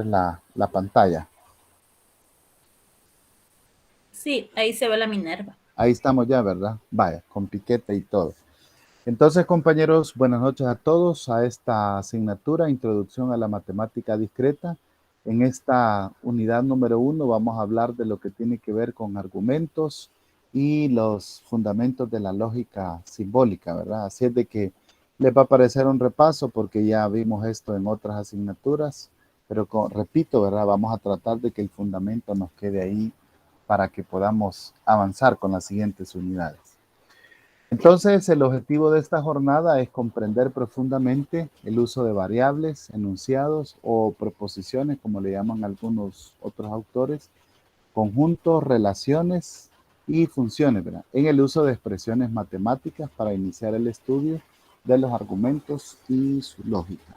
la pantalla. Sí, ahí se ve la Minerva. Ahí estamos ya, ¿verdad? Vaya, con piquete y todo. Entonces, compañeros, buenas noches a todos a esta asignatura, Introducción a la Matemática Discreta. En esta unidad número 1 vamos a hablar de lo que tiene que ver con argumentos y los fundamentos de la lógica simbólica, ¿verdad? Así es de que les va a parecer un repaso porque ya vimos esto en otras asignaturas, pero repito, ¿verdad? Vamos a tratar de que el fundamento nos quede ahí para que podamos avanzar con las siguientes unidades. Entonces, el objetivo de esta jornada es comprender profundamente el uso de variables, enunciados o proposiciones, como le llaman algunos otros autores, conjuntos, relaciones y funciones, ¿verdad? En el uso de expresiones matemáticas para iniciar el estudio de los argumentos y su lógica.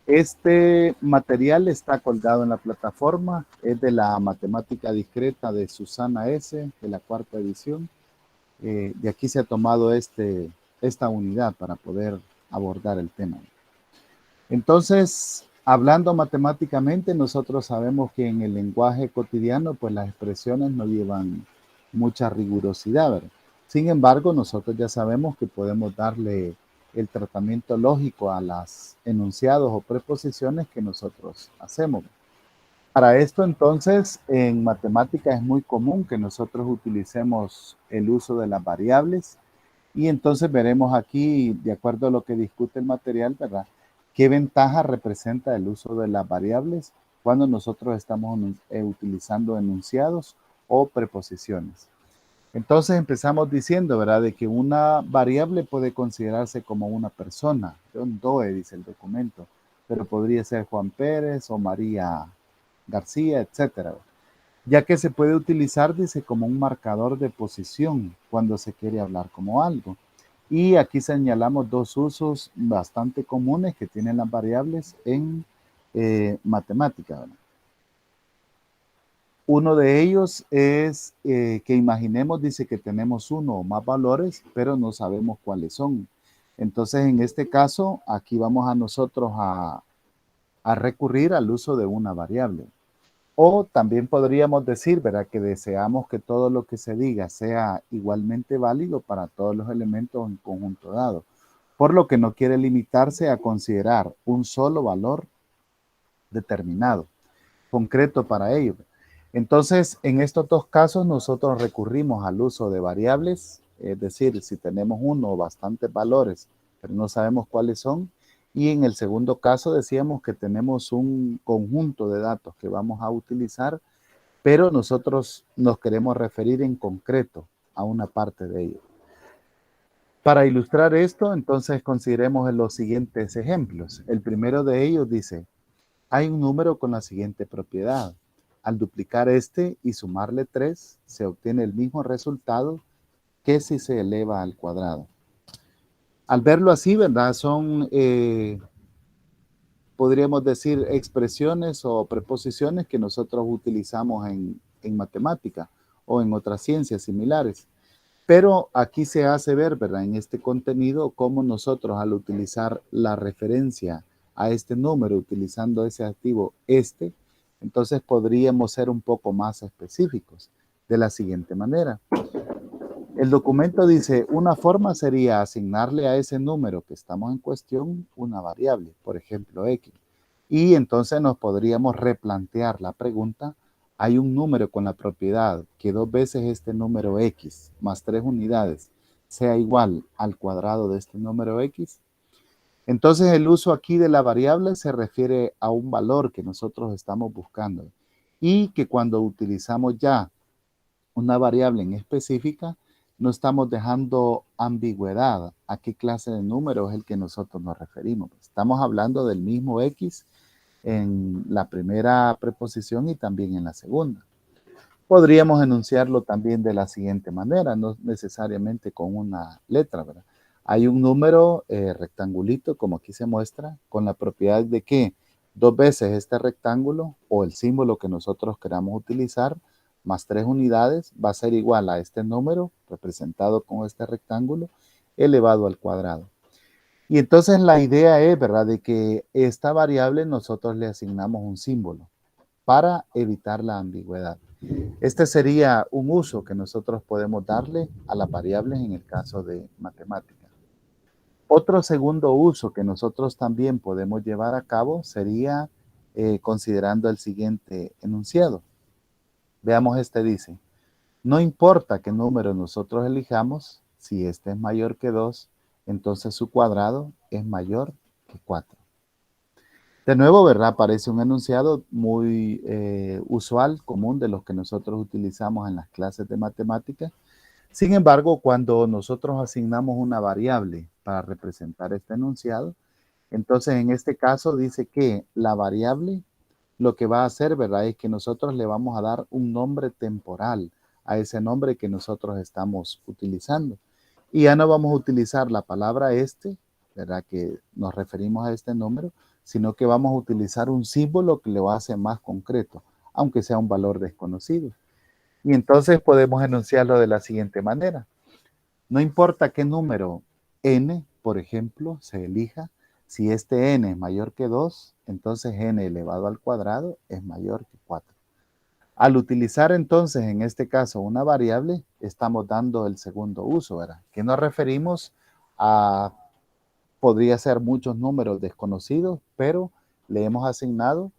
Este material está colgado en la plataforma, es de la matemática discreta de Susana S., de la 4ª edición. De aquí se ha tomado esta unidad para poder abordar el tema. Entonces, hablando matemáticamente, nosotros sabemos que en el lenguaje cotidiano, pues las expresiones no llevan mucha rigurosidad, ¿verdad? Sin embargo, nosotros ya sabemos que podemos darle el tratamiento lógico a las enunciados o preposiciones que nosotros hacemos. Para esto, entonces, en matemática es muy común que nosotros utilicemos el uso de las variables y entonces veremos aquí, de acuerdo a lo que discute el material, ¿verdad? ¿Qué ventaja representa el uso de las variables cuando nosotros estamos utilizando enunciados o preposiciones? Entonces empezamos diciendo, ¿verdad? De que una variable puede considerarse como una persona. John Doe, dice el documento, pero podría ser Juan Pérez o María García, etcétera, ya que se puede utilizar, dice, como un marcador de posición cuando se quiere hablar como algo. Y aquí señalamos dos usos bastante comunes que tienen las variables en matemática, ¿verdad? Uno de ellos es que imaginemos, dice que tenemos uno o más valores, pero no sabemos cuáles son. Entonces, en este caso, aquí vamos a nosotros a recurrir al uso de una variable. O también podríamos decir, ¿verdad?, que deseamos que todo lo que se diga sea igualmente válido para todos los elementos en conjunto dado, por lo que no quiere limitarse a considerar un solo valor determinado, concreto para ello. Entonces, en estos dos casos, nosotros recurrimos al uso de variables, es decir, si tenemos uno o bastantes valores, pero no sabemos cuáles son, y en el segundo caso decíamos que tenemos un conjunto de datos que vamos a utilizar, pero nosotros nos queremos referir en concreto a una parte de ello. Para ilustrar esto, entonces consideremos los siguientes ejemplos. El primero de ellos dice, hay un número con la siguiente propiedad. Al duplicar este y sumarle 3, se obtiene el mismo resultado que si se eleva al cuadrado. Al verlo así, ¿verdad? Son, podríamos decir, expresiones o preposiciones que nosotros utilizamos en matemática o en otras ciencias similares. Pero aquí se hace ver, ¿verdad?, en este contenido, cómo nosotros al utilizar la referencia a este número, utilizando ese activo este, entonces podríamos ser un poco más específicos de la siguiente manera. El documento dice, una forma sería asignarle a ese número que estamos en cuestión una variable, por ejemplo, X. Y entonces nos podríamos replantear la pregunta, hay un número con la propiedad que 2 veces este número X más 3 unidades sea igual al cuadrado de este número X. Entonces el uso aquí de la variable se refiere a un valor que nosotros estamos buscando y que cuando utilizamos ya una variable en específica, no estamos dejando ambigüedad a qué clase de número es el que nosotros nos referimos. Estamos hablando del mismo X en la primera preposición y también en la segunda. Podríamos enunciarlo también de la siguiente manera, no necesariamente con una letra, ¿verdad? Hay un número rectangulito, como aquí se muestra, con la propiedad de que 2 veces este rectángulo o el símbolo que nosotros queramos utilizar más 3 unidades va a ser igual a este número representado con este rectángulo elevado al cuadrado. Y entonces la idea es, ¿verdad?, de que esta variable nosotros le asignamos un símbolo para evitar la ambigüedad. Este sería un uso que nosotros podemos darle a las variables en el caso de matemáticas. Otro segundo uso que nosotros también podemos llevar a cabo sería considerando el siguiente enunciado. Veamos, este dice: no importa qué número nosotros elijamos, si este es mayor que 2, entonces su cuadrado es mayor que 4. De nuevo, ¿verdad? Aparece un enunciado muy usual, común, de los que nosotros utilizamos en las clases de matemáticas. Sin embargo, cuando nosotros asignamos una variable para representar este enunciado, entonces en este caso dice que la variable lo que va a hacer, ¿verdad?, es que nosotros le vamos a dar un nombre temporal a ese nombre que nosotros estamos utilizando. Y ya no vamos a utilizar la palabra este, ¿verdad?, que nos referimos a este número, sino que vamos a utilizar un símbolo que lo hace más concreto, aunque sea un valor desconocido. Y entonces podemos enunciarlo de la siguiente manera. No importa qué número n, por ejemplo, se elija, si este n es mayor que 2, entonces n elevado al cuadrado es mayor que 4. Al utilizar entonces en este caso una variable, estamos dando el segundo uso, ¿verdad?, que nos referimos a, podría ser muchos números desconocidos, pero le hemos asignado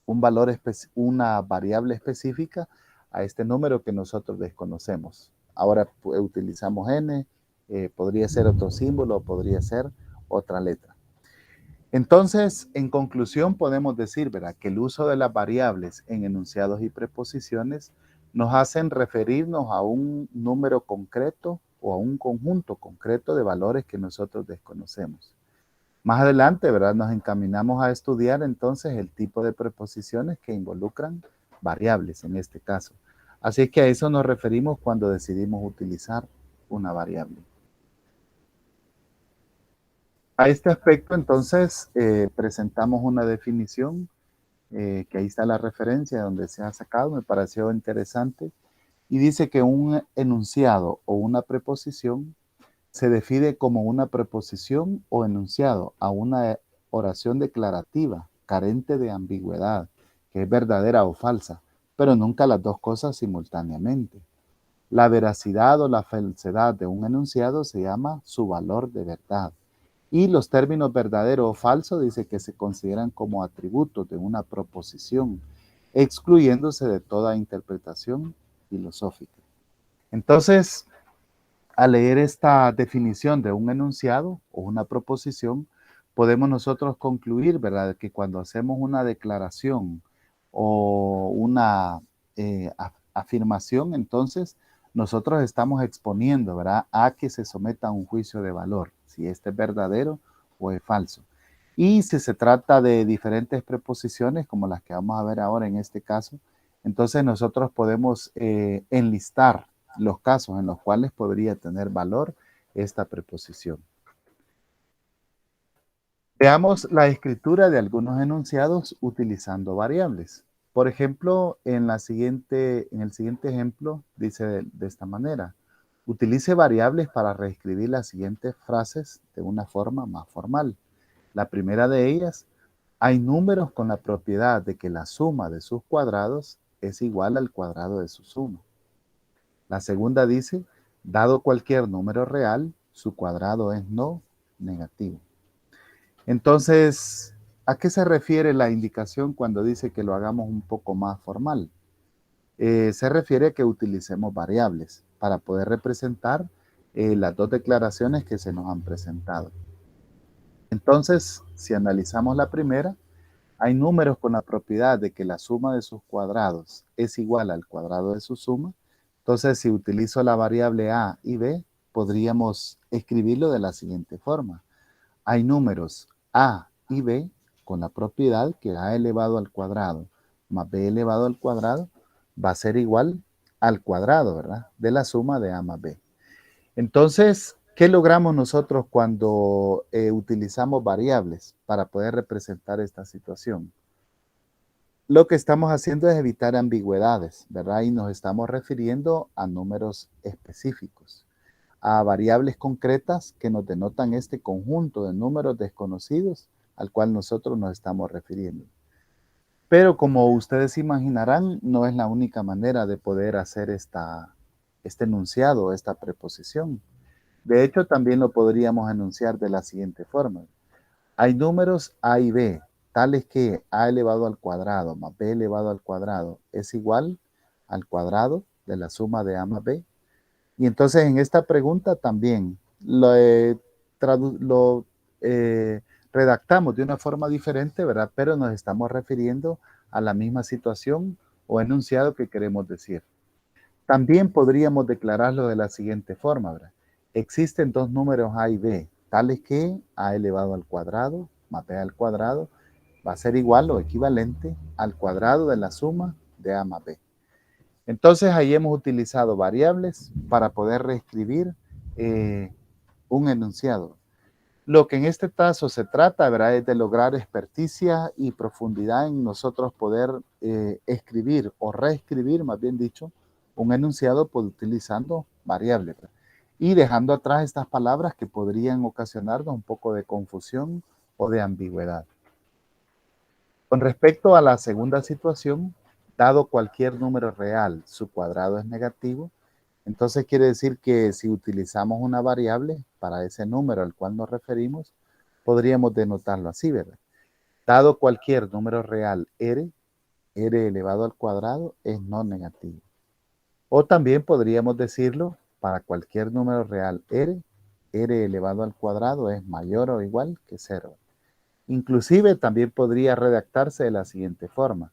un valor, una variable específica a este número que nosotros desconocemos. Ahora utilizamos n, podría ser otro símbolo, podría ser otra letra. Entonces, en conclusión, podemos decir, ¿verdad?, que el uso de las variables en enunciados y preposiciones nos hacen referirnos a un número concreto o a un conjunto concreto de valores que nosotros desconocemos. Más adelante, ¿verdad?, nos encaminamos a estudiar entonces el tipo de preposiciones que involucran variables en este caso. Así que a eso nos referimos cuando decidimos utilizar una variable. A este aspecto, entonces, presentamos una definición, que ahí está la referencia donde se ha sacado, me pareció interesante, y dice que un enunciado o una preposición se define como una preposición o enunciado a una oración declarativa, carente de ambigüedad, que es verdadera o falsa, pero nunca las dos cosas simultáneamente. La veracidad o la falsedad de un enunciado se llama su valor de verdad. Y los términos verdadero o falso dice que se consideran como atributos de una proposición, excluyéndose de toda interpretación filosófica. Entonces, al leer esta definición de un enunciado o una proposición, podemos nosotros concluir, ¿verdad?, que cuando hacemos una declaración o una afirmación, entonces nosotros estamos exponiendo, ¿verdad?, a que se someta a un juicio de valor, si este es verdadero o es falso. Y si se trata de diferentes preposiciones, como las que vamos a ver ahora en este caso, entonces nosotros podemos enlistar los casos en los cuales podría tener valor esta preposición. Veamos la escritura de algunos enunciados utilizando variables. Por ejemplo, en el siguiente ejemplo dice de esta manera: utilice variables para reescribir las siguientes frases de una forma más formal. La primera de ellas: hay números con la propiedad de que la suma de sus cuadrados es igual al cuadrado de su suma. La segunda dice: dado cualquier número real, su cuadrado es no negativo. Entonces, ¿a qué se refiere la indicación cuando dice que lo hagamos un poco más formal? Se refiere a que utilicemos variables para poder representar las dos declaraciones que se nos han presentado. Entonces, si analizamos la primera, hay números con la propiedad de que la suma de sus cuadrados es igual al cuadrado de su suma. Entonces, si utilizo la variable a y b, podríamos escribirlo de la siguiente forma: hay números a y b con la propiedad que a elevado al cuadrado más b elevado al cuadrado va a ser igual al cuadrado, ¿verdad?, de la suma de a más b. Entonces, ¿qué logramos nosotros cuando utilizamos variables para poder representar esta situación? Lo que estamos haciendo es evitar ambigüedades, ¿verdad? Y nos estamos refiriendo a números específicos. a variables concretas que nos denotan este conjunto de números desconocidos al cual nosotros nos estamos refiriendo. Pero como ustedes imaginarán, no es la única manera de poder hacer este enunciado, esta preposición. De hecho, también lo podríamos enunciar de la siguiente forma. Hay números A y B, tales que A elevado al cuadrado más B elevado al cuadrado es igual al cuadrado de la suma de A más B. Y entonces en esta pregunta también lo redactamos de una forma diferente, ¿verdad? Pero nos estamos refiriendo a la misma situación o enunciado que queremos decir. También podríamos declararlo de la siguiente forma, ¿verdad? Existen dos números A y B, tales que A elevado al cuadrado más B al cuadrado va a ser igual o equivalente al cuadrado de la suma de A más B. Entonces ahí hemos utilizado variables para poder reescribir un enunciado. Lo que en este caso se trata, ¿verdad?, es de lograr experticia y profundidad en nosotros poder escribir o reescribir, más bien dicho, un enunciado pues, utilizando variables, ¿verdad? Y dejando atrás estas palabras que podrían ocasionarnos un poco de confusión o de ambigüedad. Con respecto a la segunda situación, dado cualquier número real, su cuadrado es negativo, entonces quiere decir que si utilizamos una variable para ese número al cual nos referimos, podríamos denotarlo así, ¿verdad? Dado cualquier número real r elevado al cuadrado es no negativo. O también podríamos decirlo para cualquier número real r elevado al cuadrado es mayor o igual que 0. Inclusive también podría redactarse de la siguiente forma.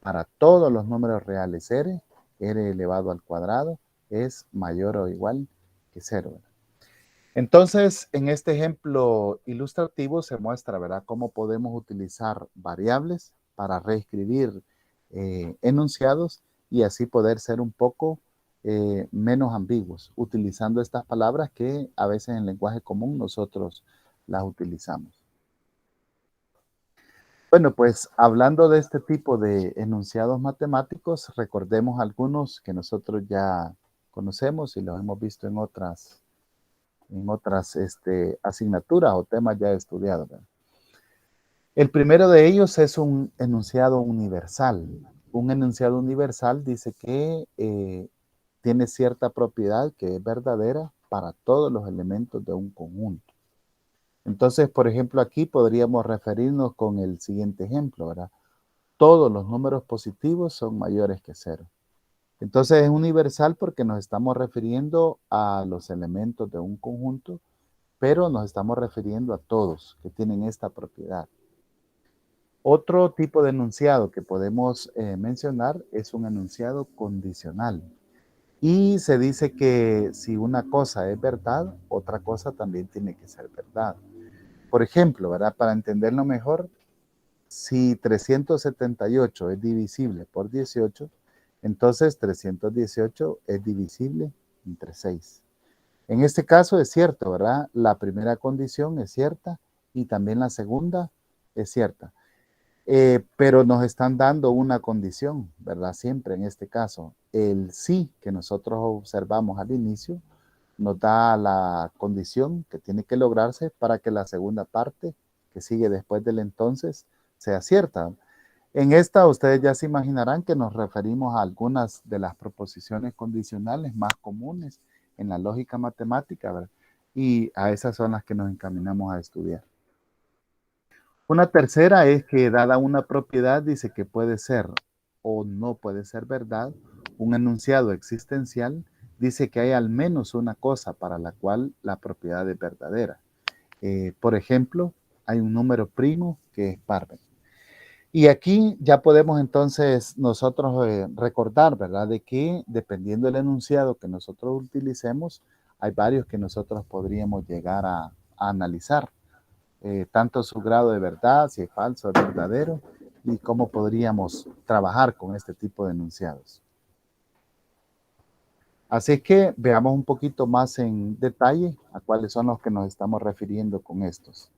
Para todos los números reales r elevado al cuadrado es mayor o igual que 0. Entonces, en este ejemplo ilustrativo se muestra, ¿verdad?, cómo podemos utilizar variables para reescribir enunciados y así poder ser un poco menos ambiguos, utilizando estas palabras que a veces en lenguaje común nosotros las utilizamos. Bueno, pues hablando de este tipo de enunciados matemáticos, recordemos algunos que nosotros ya conocemos y los hemos visto en otras asignaturas o temas ya estudiados, ¿verdad? El primero de ellos es un enunciado universal. Un enunciado universal dice que tiene cierta propiedad que es verdadera para todos los elementos de un conjunto. Entonces, por ejemplo, aquí podríamos referirnos con el siguiente ejemplo, ¿verdad? Todos los números positivos son mayores que 0. Entonces es universal porque nos estamos refiriendo a los elementos de un conjunto, pero nos estamos refiriendo a todos que tienen esta propiedad. Otro tipo de enunciado que podemos mencionar es un enunciado condicional. Y se dice que si una cosa es verdad, otra cosa también tiene que ser verdad. Por ejemplo, ¿verdad? Para entenderlo mejor, si 378 es divisible por 18, entonces 318 es divisible entre 6. En este caso es cierto, ¿verdad? La primera condición es cierta y también la segunda es cierta. Pero nos están dando una condición, ¿verdad? Siempre en este caso, el sí que nosotros observamos al inicio nos da la condición que tiene que lograrse para que la segunda parte que sigue después del entonces sea cierta. En esta ustedes ya se imaginarán que nos referimos a algunas de las proposiciones condicionales más comunes en la lógica matemática, ¿verdad? Y a esas son las que nos encaminamos a estudiar. Una tercera es que dada una propiedad dice que puede ser o no puede ser verdad. Un enunciado existencial dice que hay al menos una cosa para la cual la propiedad es verdadera. Por ejemplo, hay un número primo que es par. Y aquí ya podemos entonces nosotros recordar, ¿verdad?, de que dependiendo del enunciado que nosotros utilicemos, hay varios que nosotros podríamos llegar a analizar. Tanto su grado de verdad, si es falso, es verdadero, y cómo podríamos trabajar con este tipo de enunciados. Así que veamos un poquito más en detalle a cuáles son los que nos estamos refiriendo con estos.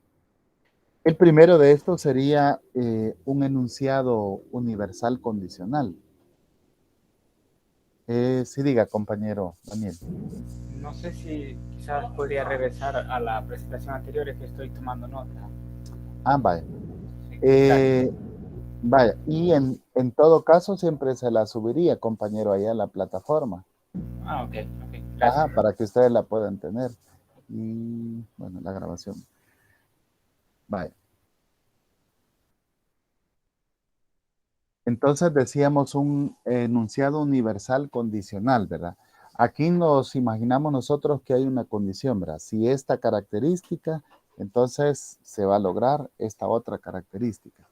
El primero de estos sería un enunciado universal condicional. Sí, diga, compañero Daniel. No sé si quizás podría regresar a la presentación anterior, es que estoy tomando nota. Vaya. Sí, gracias. Eh, Vaya, y en todo caso siempre se la subiría, compañero, allá a la plataforma. Ok, Ajá, gracias. para que ustedes la puedan tener. Y bueno, la grabación. Vaya. Entonces decíamos un enunciado universal condicional, ¿verdad? Aquí nos imaginamos nosotros que hay una condición, ¿verdad? Si esta característica, entonces se va a lograr esta otra característica.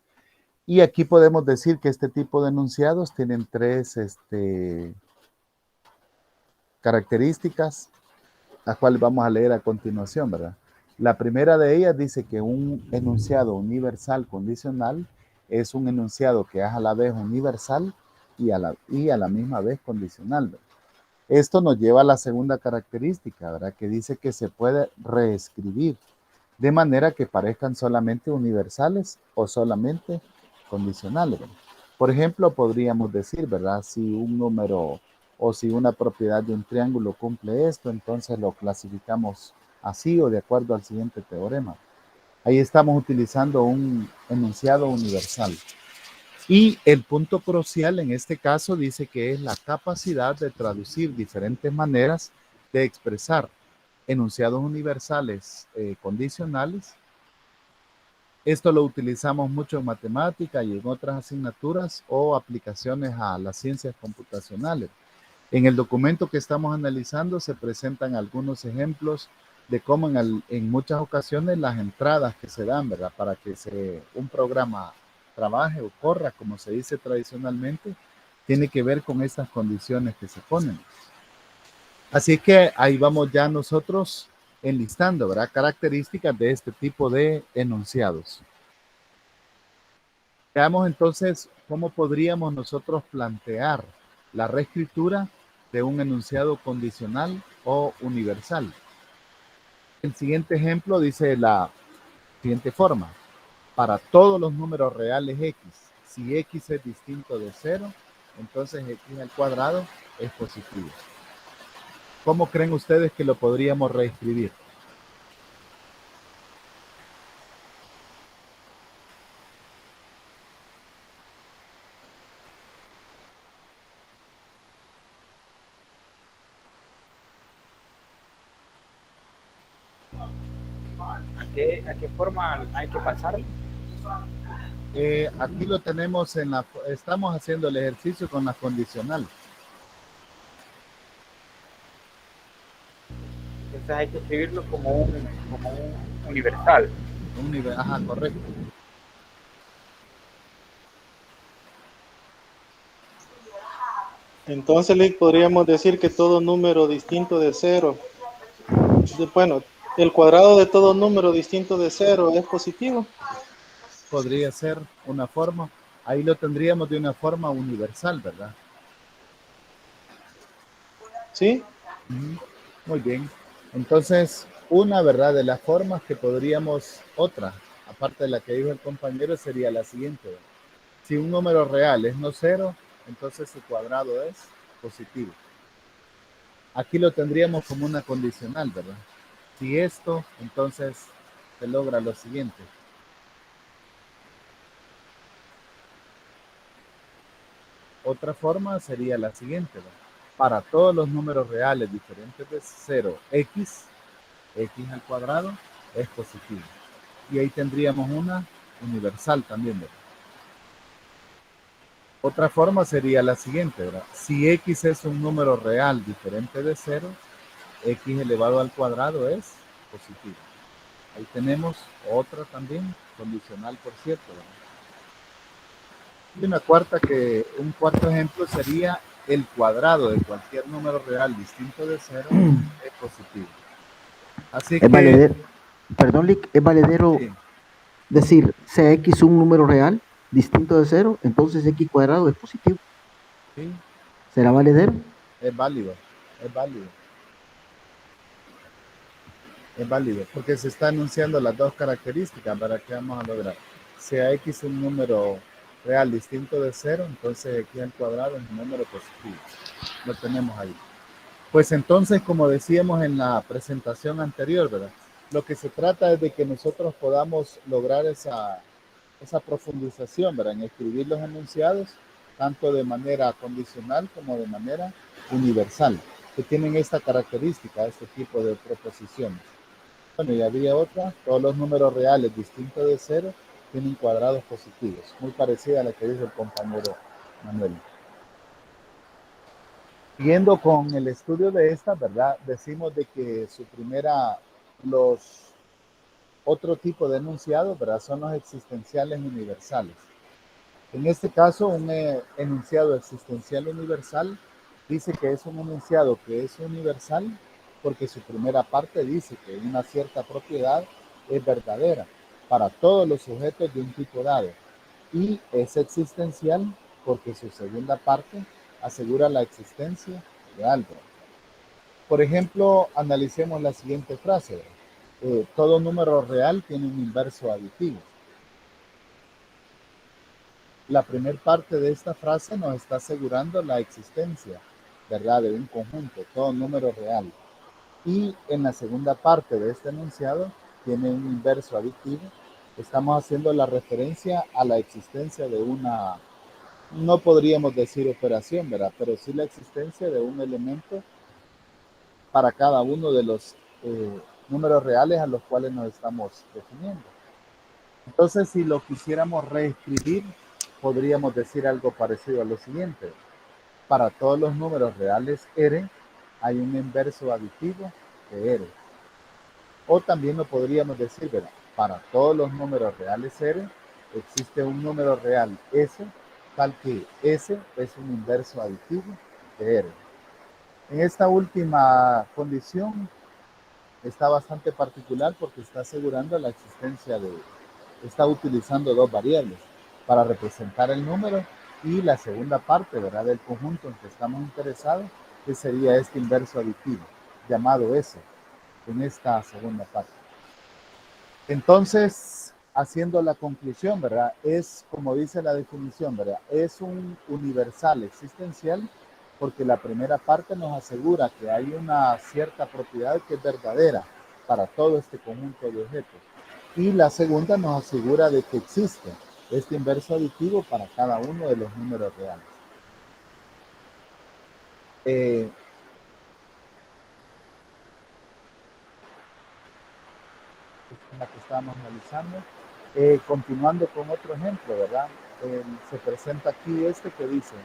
Y aquí podemos decir que este tipo de enunciados tienen tres características, las cuales vamos a leer a continuación, ¿verdad? La primera de ellas dice que un enunciado universal condicional es un enunciado que es a la vez universal y a la misma vez condicional, ¿verdad? Esto nos lleva a la segunda característica, ¿verdad? Que dice que se puede reescribir de manera que parezcan solamente universales o solamente condicionales, ¿verdad? Por ejemplo, podríamos decir, ¿verdad? Si un número o si una propiedad de un triángulo cumple esto, entonces lo clasificamos así o de acuerdo al siguiente teorema. Ahí estamos utilizando un enunciado universal. Y el punto crucial en este caso dice que es la capacidad de traducir diferentes maneras de expresar enunciados universales condicionales. Esto lo utilizamos mucho en matemática y en otras asignaturas o aplicaciones a las ciencias computacionales. En el documento que estamos analizando se presentan algunos ejemplos de cómo en muchas ocasiones las entradas que se dan, ¿verdad? Para que un programa trabaje o corra, como se dice tradicionalmente, tiene que ver con estas condiciones que se ponen. Así que ahí vamos ya nosotros enlistando, ¿verdad? Características de este tipo de enunciados. Veamos entonces cómo podríamos nosotros plantear la reescritura de un enunciado condicional o universal. El siguiente ejemplo dice la siguiente forma. Para todos los números reales x, si x es distinto de 0, entonces x al cuadrado es positivo. ¿Cómo creen ustedes que lo podríamos reescribir? A qué forma hay que pasar? Aquí lo tenemos estamos haciendo el ejercicio con la condicional. Entonces hay que escribirlo como un universal. Ajá, correcto. Entonces le podríamos decir que todo número distinto de 0, bueno, el cuadrado de todo número distinto de 0 es positivo. Podría ser una forma, ahí lo tendríamos de una forma universal, ¿verdad? ¿Sí? Muy bien. Entonces, una, ¿verdad? De las formas que podríamos, otra, aparte de la que dijo el compañero, sería la siguiente, ¿verdad? Si un número real es no cero, entonces su cuadrado es positivo. Aquí lo tendríamos como una condicional, ¿verdad? Si esto, entonces se logra lo siguiente. Otra forma sería la siguiente, ¿verdad? Para todos los números reales diferentes de 0, x al cuadrado es positivo. Y ahí tendríamos una universal también, ¿verdad? Otra forma sería la siguiente, ¿verdad? Si x es un número real diferente de 0, x elevado al cuadrado es positivo. Ahí tenemos otra también, condicional por cierto, ¿verdad? Y un cuarto ejemplo sería el cuadrado de cualquier número real distinto de 0 es positivo. Así Es que, valedero, perdón, Lick, es valedero sí, decir Cx un número real distinto de 0, entonces x cuadrado es positivo. sí, ¿Será valedero? es válido, es válido. Es válido, porque se está anunciando las dos características para que vamos a lograr. Sea X un número real distinto de 0, entonces aquí al cuadrado es un número positivo. Lo tenemos ahí. Pues entonces, como decíamos en la presentación anterior, ¿verdad? Lo que se trata es de que nosotros podamos lograr esa profundización, ¿verdad? En escribir los enunciados, tanto de manera condicional como de manera universal, que tienen esta característica, este tipo de proposiciones. Bueno, y había otra, todos los números reales distintos de 0 tienen cuadrados positivos, muy parecida a la que dice el compañero Manuel. Siguiendo con el estudio de esta, ¿verdad? Decimos de que otro tipo de enunciados, ¿verdad? Son los existenciales universales. En este caso, un enunciado existencial universal dice que es un enunciado que es universal porque su primera parte dice que una cierta propiedad es verdadera para todos los sujetos de un tipo dado y es existencial porque su segunda parte asegura la existencia de algo. Por ejemplo, analicemos la siguiente frase. Todo número real tiene un inverso aditivo. La primera parte de esta frase nos está asegurando la existencia, ¿verdad?, de un conjunto, todo número real. Y en la segunda parte de este enunciado tiene un inverso aditivo. Estamos haciendo la referencia a la existencia de una, no podríamos decir operación, ¿verdad?, pero sí la existencia de un elemento para cada uno de los números reales a los cuales nos estamos definiendo. Entonces, si lo quisiéramos reescribir, podríamos decir algo parecido a lo siguiente. Para todos los números reales R, hay un inverso aditivo de R. O también lo podríamos decir, ¿verdad? Para todos los números reales R, existe un número real S, tal que S es un inverso aditivo de R. En esta última condición está bastante particular porque está asegurando la existencia está utilizando dos variables para representar el número y la segunda parte, ¿verdad?, del conjunto en que estamos interesados, que sería este inverso aditivo, llamado S, en esta segunda parte. Entonces, haciendo la conclusión, ¿verdad?, es, como dice la definición, ¿verdad?, es un universal existencial porque la primera parte nos asegura que hay una cierta propiedad que es verdadera para todo este conjunto de objetos. Y la segunda nos asegura de que existe este inverso aditivo para cada uno de los números reales. La que estábamos analizando. Continuando con otro ejemplo, ¿verdad? Se presenta aquí este que dice,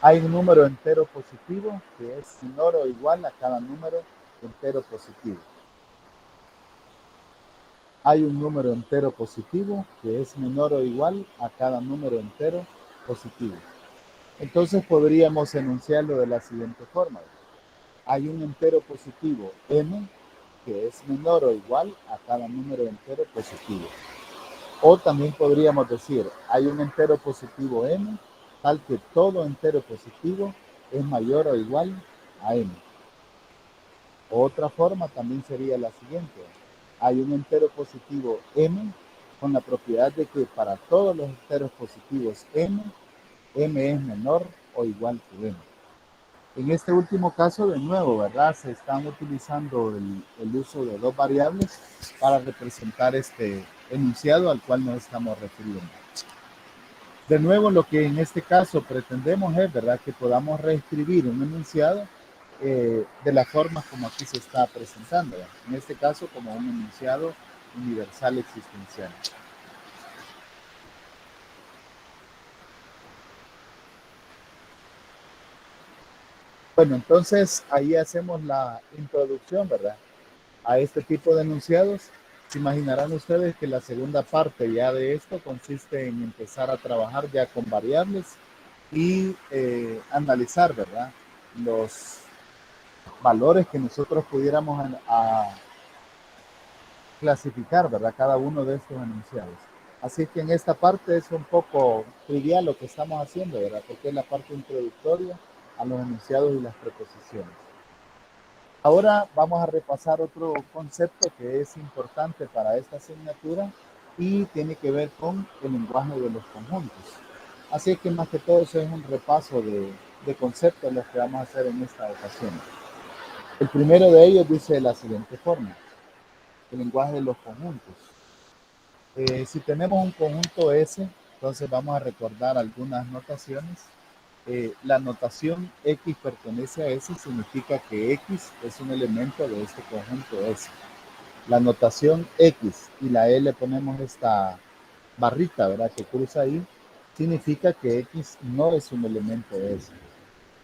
hay un número entero positivo que es menor o igual a cada número entero positivo. Hay un número entero positivo que es menor o igual a cada número entero positivo. Entonces podríamos enunciarlo de la siguiente forma. Hay un entero positivo m que es menor o igual a cada número entero positivo. O también podríamos decir, hay un entero positivo m tal que todo entero positivo es mayor o igual a m. Otra forma también sería la siguiente. Hay un entero positivo m con la propiedad de que para todos los enteros positivos m es menor o igual que m. En este último caso, de nuevo, ¿verdad? Se están utilizando el uso de dos variables para representar este enunciado al cual nos estamos refiriendo. De nuevo, lo que en este caso pretendemos es, ¿verdad?, que podamos reescribir un enunciado de la forma como aquí se está presentando, ¿verdad? En este caso como un enunciado universal existencial. Bueno, entonces ahí hacemos la introducción, ¿verdad?, a este tipo de enunciados. Se imaginarán ustedes que la segunda parte ya de esto consiste en empezar a trabajar ya con variables y analizar, ¿verdad?, los valores que nosotros pudiéramos clasificar, ¿verdad?, cada uno de estos enunciados. Así que en esta parte es un poco trivial lo que estamos haciendo, ¿verdad?, porque es la parte introductoria a los enunciados y las preposiciones. Ahora vamos a repasar otro concepto que es importante para esta asignatura y tiene que ver con el lenguaje de los conjuntos. Así que más que todo eso es un repaso de conceptos los que vamos a hacer en esta ocasión. El primero de ellos dice de la siguiente forma: el lenguaje de los conjuntos. Si tenemos un conjunto S, entonces vamos a recordar algunas notaciones. La notación X pertenece a S significa que X es un elemento de este conjunto S. La notación X y la E le ponemos esta barrita, ¿verdad?, que cruza ahí, significa que X no es un elemento de S.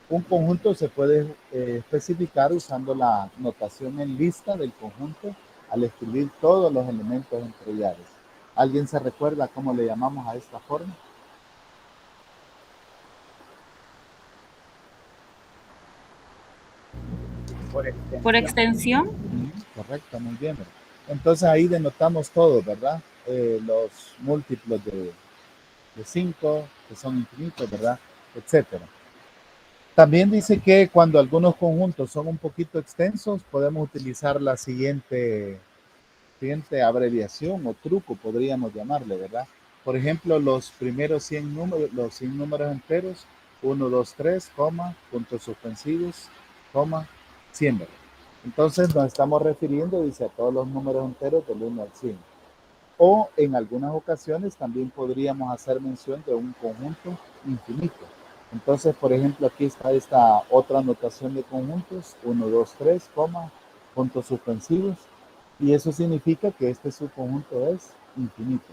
Un conjunto se puede especificar usando la notación en lista del conjunto al escribir todos los elementos entrellados. ¿Alguien se recuerda cómo le llamamos a esta forma? Por extensión, Correcto, muy bien. Entonces ahí denotamos todo, ¿verdad? Los múltiplos de 5, que son infinitos, ¿verdad? Etcétera. También dice que cuando algunos conjuntos son un poquito extensos, podemos utilizar la siguiente abreviación o truco, podríamos llamarle, ¿verdad? Por ejemplo, los primeros 100 números, los 100 números enteros, 1, 2, 3, coma, puntos suspensivos, coma, 100, ¿verdad? Entonces nos estamos refiriendo, dice, a todos los números enteros del 1 al 100. O en algunas ocasiones también podríamos hacer mención de un conjunto infinito. Entonces, por ejemplo, aquí está esta otra notación de conjuntos, 1, 2, 3, coma, puntos suspensivos, y eso significa que este subconjunto es infinito.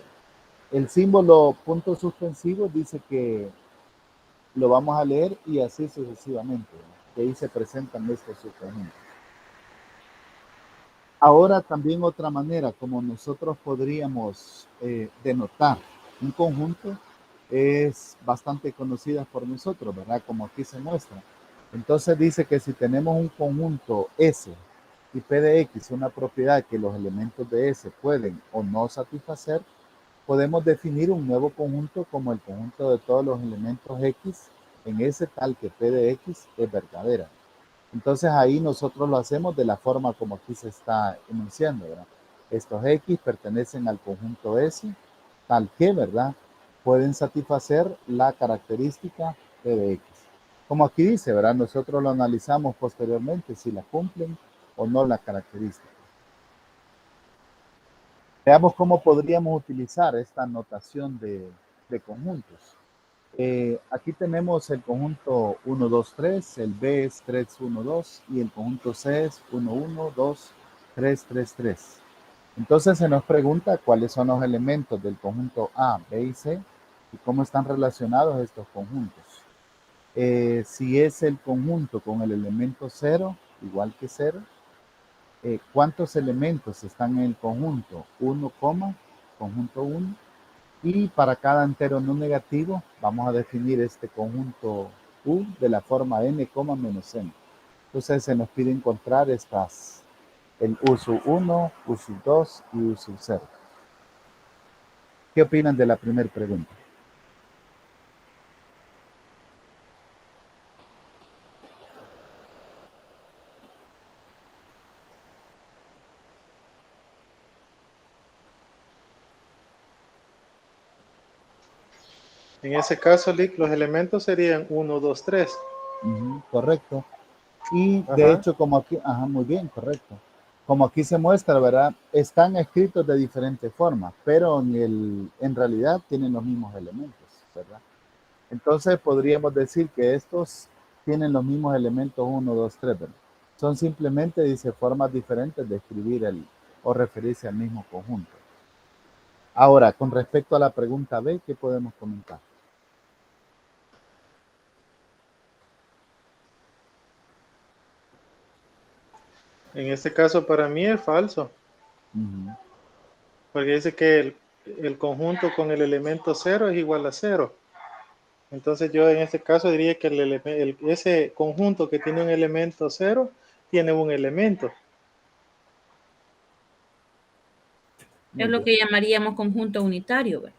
El símbolo punto suspensivo dice que lo vamos a leer y así sucesivamente, ¿no? Que ahí se presentan estos subconjuntos. Ahora también otra manera como nosotros podríamos denotar un conjunto es bastante conocida por nosotros, ¿verdad? Como aquí se muestra. Entonces dice que si tenemos un conjunto S y P de X, una propiedad que los elementos de S pueden o no satisfacer, podemos definir un nuevo conjunto como el conjunto de todos los elementos X en S tal que P de X es verdadera. Entonces ahí nosotros lo hacemos de la forma como aquí se está enunciando, ¿verdad? Estos X pertenecen al conjunto S, tal que, ¿verdad?, pueden satisfacer la característica P de X. Como aquí dice, ¿verdad?, nosotros lo analizamos posteriormente si la cumplen o no la característica. Veamos cómo podríamos utilizar esta notación de conjuntos. Aquí tenemos el conjunto 1, 2, 3, el B es 3, 1, 2 y el conjunto C es 1, 1, 2, 3, 3, 3. Entonces se nos pregunta cuáles son los elementos del conjunto A, B y C y cómo están relacionados estos conjuntos. Si es el conjunto con el elemento 0, igual que 0, ¿cuántos elementos están en el conjunto? 1, conjunto 1. Y para cada entero no negativo, vamos a definir este conjunto U de la forma n, menos n. Entonces se nos pide encontrar el U sub 1, U sub 2 y U sub 0. ¿Qué opinan de la primera pregunta? En ese caso, Lick, los elementos serían 1, 2, 3. Correcto. Y de Ajá. hecho, como aquí, muy bien, correcto. Como aquí se muestra, ¿verdad? Están escritos de diferentes formas, pero en realidad tienen los mismos elementos, ¿verdad? Entonces podríamos decir que estos tienen los mismos elementos 1, 2, 3, ¿verdad? Son simplemente, dice, formas diferentes de escribir o referirse al mismo conjunto. Ahora, con respecto a la pregunta B, ¿qué podemos comentar? En este caso, para mí es falso, porque dice que el conjunto con el elemento 0 es igual a 0. Entonces yo en este caso diría que ese conjunto que tiene un elemento 0 tiene un elemento. es Muy lo bien. que llamaríamos conjunto unitario, ¿verdad?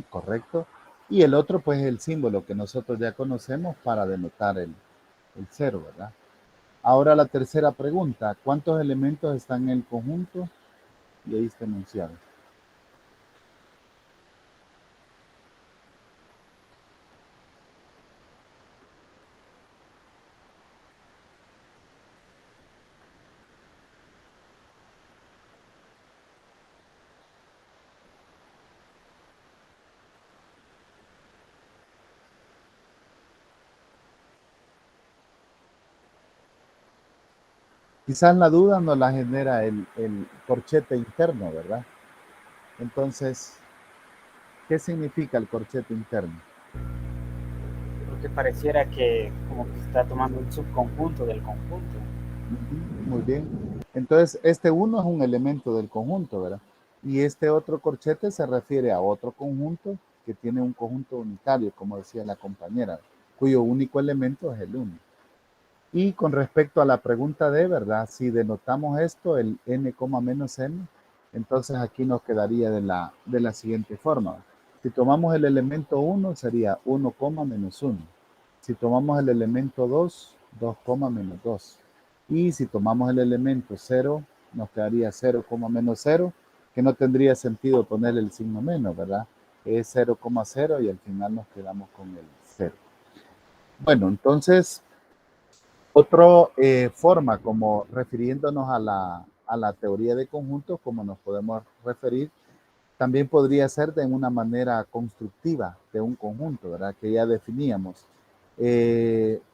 Correcto. Y el otro, pues, es el símbolo que nosotros ya conocemos para denotar el 0, ¿verdad? Ahora la tercera pregunta, ¿cuántos elementos están en el conjunto? Y ahí está enunciado. Quizás la duda nos la genera el corchete interno, ¿verdad? Entonces, ¿qué significa el corchete interno? Porque pareciera que como que se está tomando un subconjunto del conjunto. Muy bien. Entonces, este 1 es un elemento del conjunto, ¿verdad? Y este otro corchete se refiere a otro conjunto que tiene un conjunto unitario, como decía la compañera, cuyo único elemento es el 1. Y con respecto a la pregunta D, ¿verdad? Si denotamos esto, el n, menos n, entonces aquí nos quedaría de la siguiente forma. Si tomamos el elemento 1, sería 1, menos 1. Si tomamos el elemento 2, 2, menos 2. Y si tomamos el elemento 0, nos quedaría 0, menos 0, que no tendría sentido ponerle el signo menos, ¿verdad? Es 0,0 y al final nos quedamos con el 0. Bueno, entonces, otra forma, como refiriéndonos a la teoría de conjuntos, como nos podemos referir, también podría ser de una manera constructiva de un conjunto, ¿verdad? Que ya definíamos,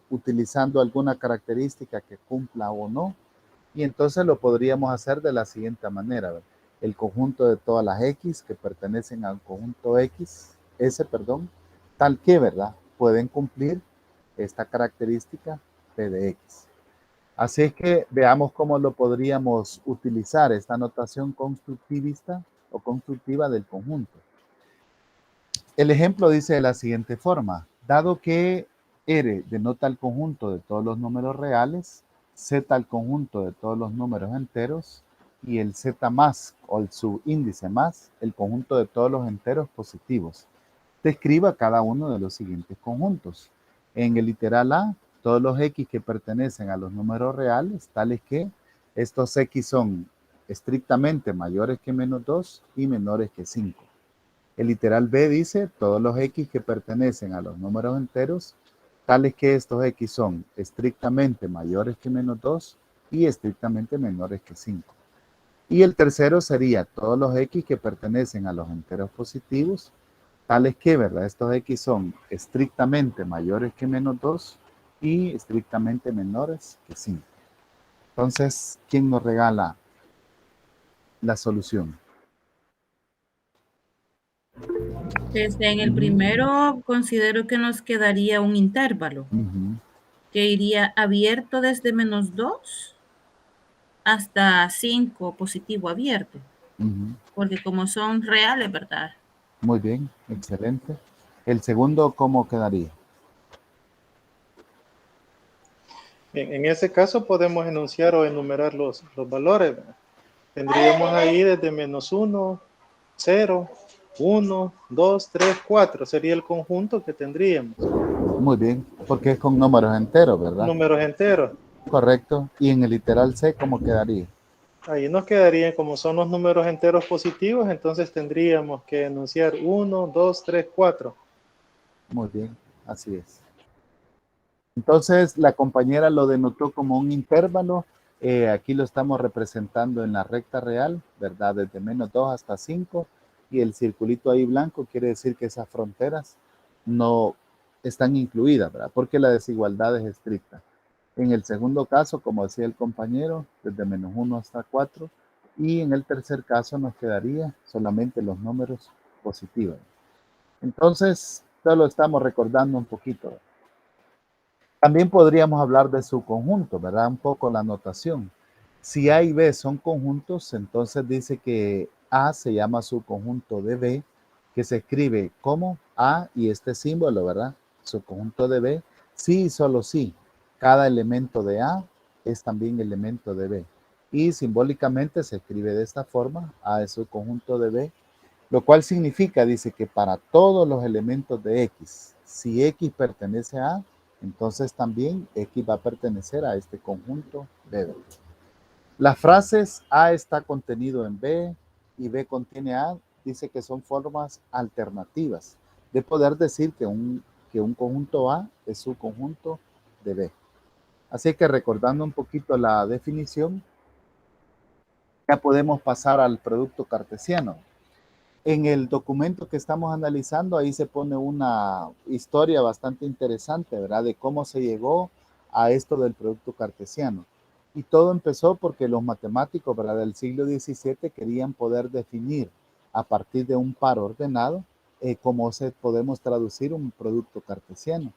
utilizando alguna característica que cumpla o no, y entonces lo podríamos hacer de la siguiente manera, ¿verdad? El conjunto de todas las X que pertenecen al conjunto S, tal que, ¿verdad? Pueden cumplir esta característica P de X. Así es que veamos cómo lo podríamos utilizar, esta notación constructivista o constructiva del conjunto. El ejemplo dice de la siguiente forma: dado que R denota el conjunto de todos los números reales, Z el conjunto de todos los números enteros, y el Z más o el subíndice más el conjunto de todos los enteros positivos. Describa cada uno de los siguientes conjuntos. En el literal A, todos los X que pertenecen a los números reales, tales que estos X son estrictamente mayores que menos 2 y menores que 5. El literal B dice todos los X que pertenecen a los números enteros, tales que estos X son estrictamente mayores que menos 2 y estrictamente menores que 5. Y el tercero sería todos los X que pertenecen a los enteros positivos, tales que, ¿verdad? Estos X son estrictamente mayores que menos 2 y estrictamente menores que 5. Entonces, ¿quién nos regala la solución? En el primero considero que nos quedaría un intervalo que iría abierto desde menos 2 hasta 5 positivo abierto, porque como son reales, ¿verdad? Muy bien, excelente. El segundo, ¿cómo quedaría? Bien, en ese caso podemos enunciar o enumerar los valores, ¿verdad? Tendríamos ahí desde menos 1, 0, 1, 2, 3, 4. Sería el conjunto que tendríamos. Muy bien, porque es con números enteros, ¿verdad? Números enteros. Correcto. Y en el literal C, ¿cómo quedaría? Ahí nos quedarían, como son los números enteros positivos, entonces tendríamos que enunciar 1, 2, 3, 4. Muy bien, así es. Entonces, la compañera lo denotó como un intervalo. Aquí lo estamos representando en la recta real, ¿verdad? Desde menos 2 hasta 5. Y el circulito ahí blanco quiere decir que esas fronteras no están incluidas, ¿verdad? Porque la desigualdad es estricta. En el segundo caso, como decía el compañero, desde menos 1 hasta 4. Y en el tercer caso nos quedaría solamente los números positivos. Entonces, solo estamos recordando un poquito. También podríamos hablar de su conjunto, ¿verdad? Un poco la notación. Si A y B son conjuntos, entonces dice que A se llama subconjunto de B, que se escribe como A y este símbolo, ¿verdad? Subconjunto de B, sí y solo sí. Cada elemento de A es también elemento de B. Y simbólicamente se escribe de esta forma: A es subconjunto de B, lo cual significa, dice, que para todos los elementos de X, si X pertenece a A, entonces también X va a pertenecer a este conjunto de B. Las frases A está contenido en B y B contiene A, dice que son formas alternativas de poder decir que un conjunto A es su conjunto de B. Así que recordando un poquito la definición, ya podemos pasar al producto cartesiano. En el documento que estamos analizando, ahí se pone una historia bastante interesante, ¿verdad? De cómo se llegó a esto del producto cartesiano. Y todo empezó porque los matemáticos, ¿verdad?, del siglo XVII querían poder definir a partir de un par ordenado cómo podemos traducir un producto cartesiano.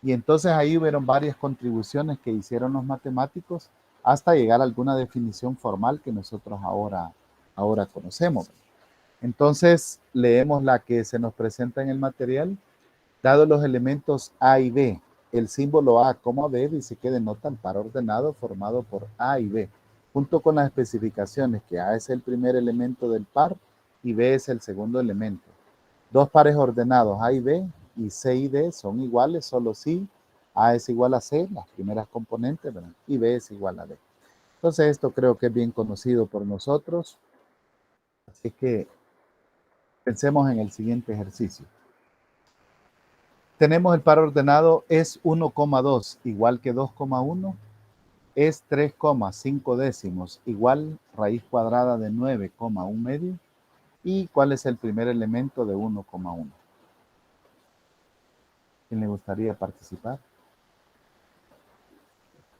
Y entonces ahí hubieron varias contribuciones que hicieron los matemáticos hasta llegar a alguna definición formal que nosotros ahora conocemos. Entonces leemos la que se nos presenta en el material. Dado los elementos A y B, el símbolo A, B dice que denota el par ordenado formado por A y B, junto con las especificaciones que A es el primer elemento del par y B es el segundo elemento. Dos pares ordenados A y B y C y D son iguales solo si A es igual a C, las primeras componentes, ¿verdad?, y B es igual a D. Entonces esto creo que es bien conocido por nosotros. Así que pensemos en el siguiente ejercicio. Tenemos el par ordenado es 1,2 igual que 2,1, es 3,5 décimos igual raíz cuadrada de 9,1 medio. ¿Y cuál es el primer elemento de 1,1? ¿Quién le gustaría participar?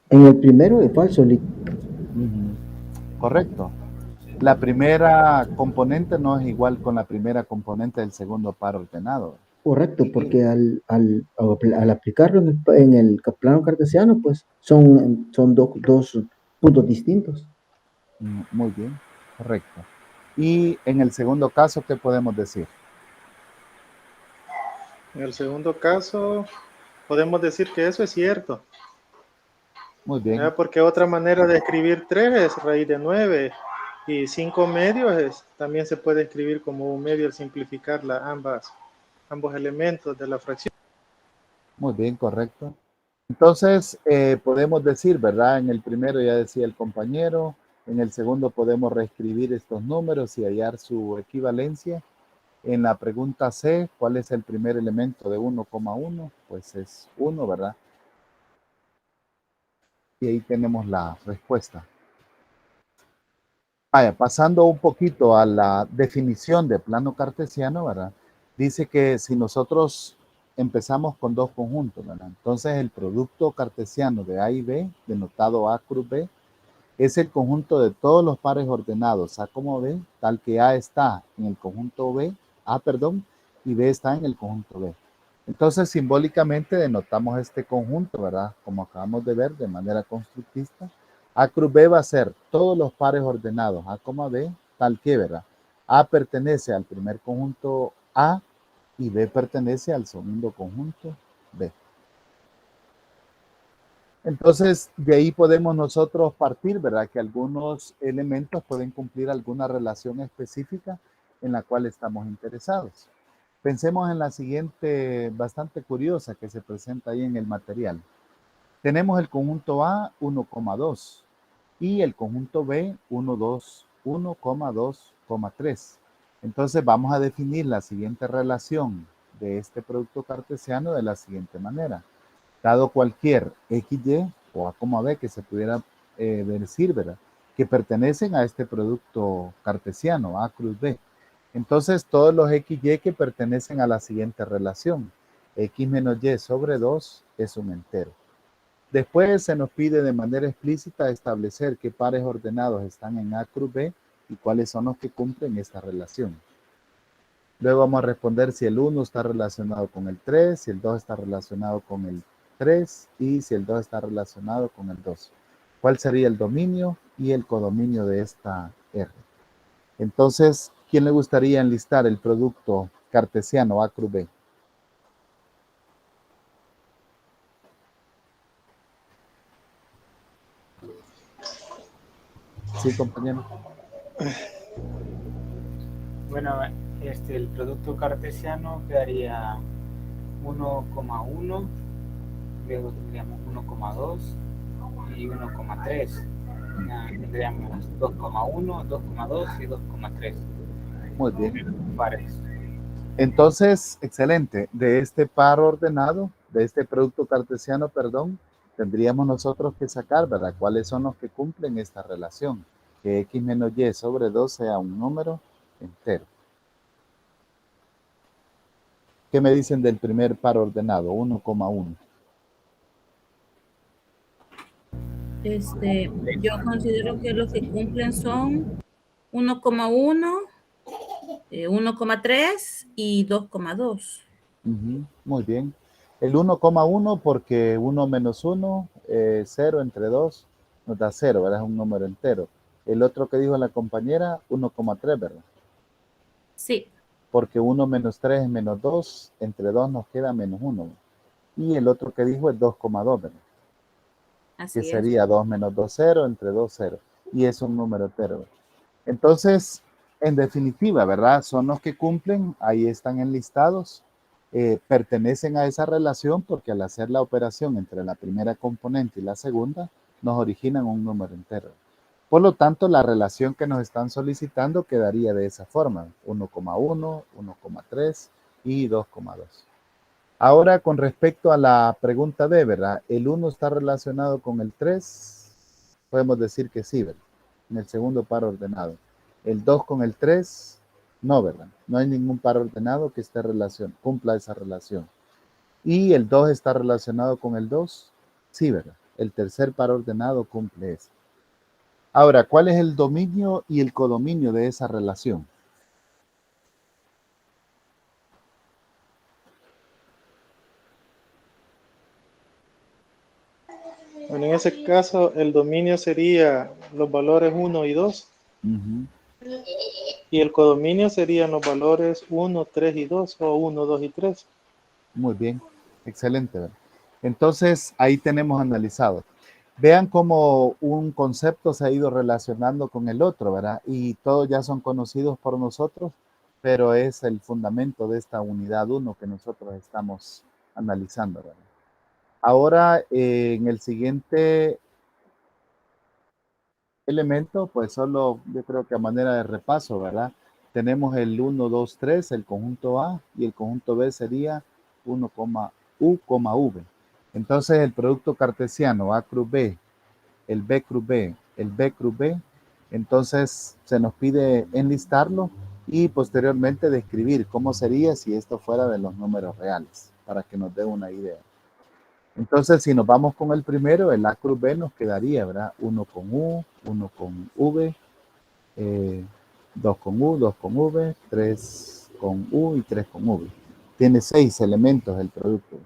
En el primero es falso. Correcto. La primera componente no es igual con la primera componente del segundo par ordenado. Correcto, porque al aplicarlo en el plano cartesiano, pues son dos puntos distintos. Muy bien, correcto. Y en el segundo caso, ¿qué podemos decir? En el segundo caso, podemos decir que eso es cierto. Muy bien. Porque otra manera de escribir 3 es raíz de 9 y 5 medios también se puede escribir como un medio al simplificar ambos elementos de la fracción. Muy bien, correcto. Entonces, podemos decir, ¿verdad? En el primero ya decía el compañero, en el segundo podemos reescribir estos números y hallar su equivalencia. En la pregunta C, ¿cuál es el primer elemento de 1,1? Pues es 1, ¿verdad? Y ahí tenemos la respuesta. Vaya, pasando un poquito a la definición de plano cartesiano, ¿verdad? Dice que si nosotros empezamos con dos conjuntos, ¿verdad? Entonces el producto cartesiano de A y B, denotado A cruz B, es el conjunto de todos los pares ordenados A como B, tal que A está en el conjunto B, y B está en el conjunto B. Entonces simbólicamente denotamos este conjunto, ¿verdad? Como acabamos de ver de manera constructista. A cruz B va a ser todos los pares ordenados A, B, tal que, ¿verdad? A pertenece al primer conjunto A y B pertenece al segundo conjunto B. Entonces, de ahí podemos nosotros partir, ¿verdad? Que algunos elementos pueden cumplir alguna relación específica en la cual estamos interesados. Pensemos en la siguiente, bastante curiosa, que se presenta ahí en el material. Tenemos el conjunto A 1,2 y el conjunto B 1,2,3. Entonces vamos a definir la siguiente relación de este producto cartesiano de la siguiente manera. Dado cualquier XY o A, B que se pudiera decir, ¿verdad?, que pertenecen a este producto cartesiano, A cruz B. Entonces, todos los XY que pertenecen a la siguiente relación. X menos Y sobre 2 es un entero. Después se nos pide de manera explícita establecer qué pares ordenados están en A cruz B y cuáles son los que cumplen esta relación. Luego vamos a responder si el 1 está relacionado con el 3, si el 2 está relacionado con el 3 y si el 2 está relacionado con el 2. ¿Cuál sería el dominio y el codominio de esta R? Entonces, ¿quién le gustaría enlistar el producto cartesiano A cruz B? Sí, compañero. Bueno, el producto cartesiano quedaría 1,1, luego tendríamos 1,2 y 1,3. Tendríamos 2,1, 2,2 y 2,3. Muy bien. Pares. Entonces, excelente. De este par ordenado, de este producto cartesiano, tendríamos nosotros que sacar, ¿verdad?, cuáles son los que cumplen esta relación. Que X menos Y sobre 2 sea un número entero. ¿Qué me dicen del primer par ordenado? 1,1. Yo considero que los que cumplen son 1,1, 1,3 y 2,2. Muy bien. El 1,1 porque 1 menos 1, 0 entre 2 nos da 0, ¿verdad? Es un número entero. El otro que dijo la compañera, 1,3, ¿verdad? Sí. Porque 1 menos 3 es menos 2, entre 2 nos queda menos 1. Y el otro que dijo es 2,2, ¿verdad? Que Así es. sería 2 menos 2, 0, entre 2, 0. Y es un número entero, ¿verdad? Entonces, en definitiva, ¿verdad? Son los que cumplen, ahí están enlistados, pertenecen a esa relación porque al hacer la operación entre la primera componente y la segunda, nos originan un número entero. Por lo tanto, la relación que nos están solicitando quedaría de esa forma, 1,1, 1,3 y 2,2. Ahora, con respecto a la pregunta D, ¿verdad? ¿El 1 está relacionado con el 3? Podemos decir que sí, ¿verdad? En el segundo par ordenado. El 2 con el 3, no, ¿verdad? No hay ningún par ordenado que esté cumpla esa relación. ¿Y el 2 está relacionado con el 2? Sí, ¿verdad? El tercer par ordenado cumple eso. Ahora, ¿cuál es el dominio y el codominio de esa relación? Bueno, en ese caso, el dominio sería los valores 1 y 2. Y el codominio serían los valores 1, 3 y 2 o 1, 2 y 3. Muy bien, excelente, ¿verdad? Entonces, ahí tenemos analizado. Vean cómo un concepto se ha ido relacionando con el otro, ¿verdad? Y todos ya son conocidos por nosotros, pero es el fundamento de esta unidad 1 que nosotros estamos analizando, ¿verdad? Ahora, en el siguiente elemento, pues solo yo creo que a manera de repaso, ¿verdad? Tenemos el 1, 2, 3, el conjunto A, y el conjunto B sería 1, U, V. Entonces, el producto cartesiano A cruz B, el B cruz B, el B cruz B, entonces se nos pide enlistarlo y posteriormente describir cómo sería si esto fuera de los números reales, para que nos dé una idea. Entonces, si nos vamos con el primero, el A cruz B nos quedaría, ¿verdad? 1 con U, 1 con V, 2 con U, 2 con V, 3 con U y 3 con V. Tiene 6 elementos el producto.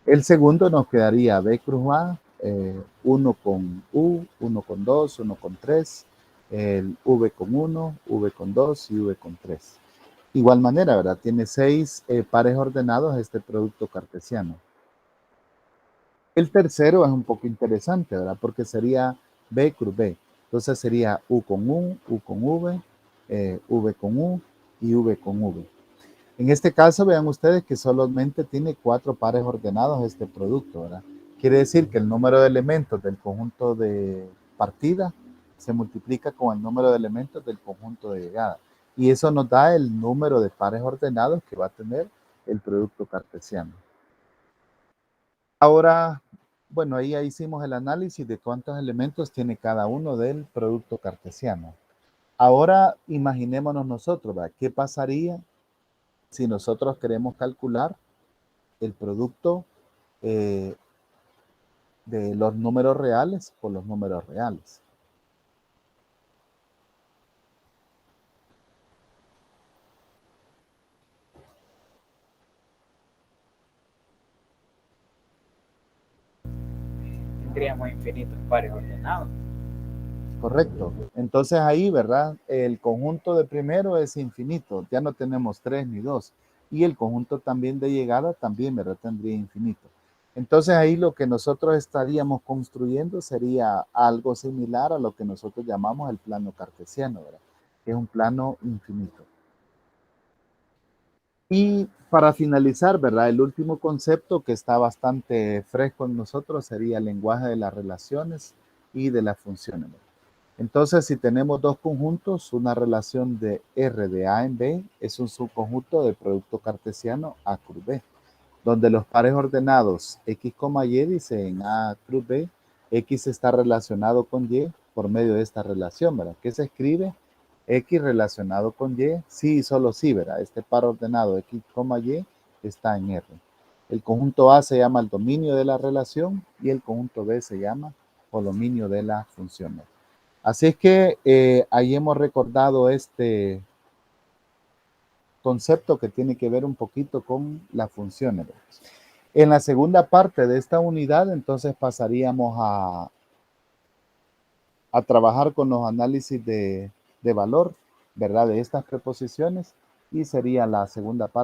El segundo nos quedaría B cruz A, 1 con U, 1 con 2, 1 con 3, el V con 1, V con 2 y V con 3. Igual manera, ¿verdad? Tiene 6 pares ordenados este producto cartesiano. El tercero es un poco interesante, ¿verdad? Porque sería B cruz B. Entonces sería U con V, V con U y V con V. En este caso, vean ustedes que solamente tiene 4 pares ordenados este producto, ¿verdad? Quiere decir que el número de elementos del conjunto de partida se multiplica con el número de elementos del conjunto de llegada. Y eso nos da el número de pares ordenados que va a tener el producto cartesiano. Ahora, bueno, ahí hicimos el análisis de cuántos elementos tiene cada uno del producto cartesiano. Ahora imaginémonos nosotros, ¿verdad? ¿Qué pasaría si nosotros queremos calcular el producto de los números reales por los números reales? Tendríamos infinitos pares ordenados. Correcto. Entonces ahí, ¿verdad? El conjunto de primero es infinito. Ya no tenemos 3 ni 2. Y el conjunto también de llegada también, ¿verdad? Tendría infinito. Entonces ahí lo que nosotros estaríamos construyendo sería algo similar a lo que nosotros llamamos el plano cartesiano, ¿verdad? Que es un plano infinito. Y para finalizar, ¿verdad? El último concepto que está bastante fresco en nosotros sería el lenguaje de las relaciones y de las funciones, ¿verdad? Entonces, si tenemos dos conjuntos, una relación de R de A en B es un subconjunto de producto cartesiano A cruz B, donde los pares ordenados X, Y dicen A cruz B, X está relacionado con Y por medio de esta relación, ¿verdad? ¿Qué se escribe? X relacionado con Y, sí y solo sí, ¿verdad? Este par ordenado X, Y está en R. El conjunto A se llama el dominio de la relación y el conjunto B se llama dominio de la función. Así es que ahí hemos recordado este concepto que tiene que ver un poquito con las funciones. En la segunda parte de esta unidad, entonces pasaríamos a trabajar con los análisis de valor, ¿verdad? De estas preposiciones, y sería la segunda parte.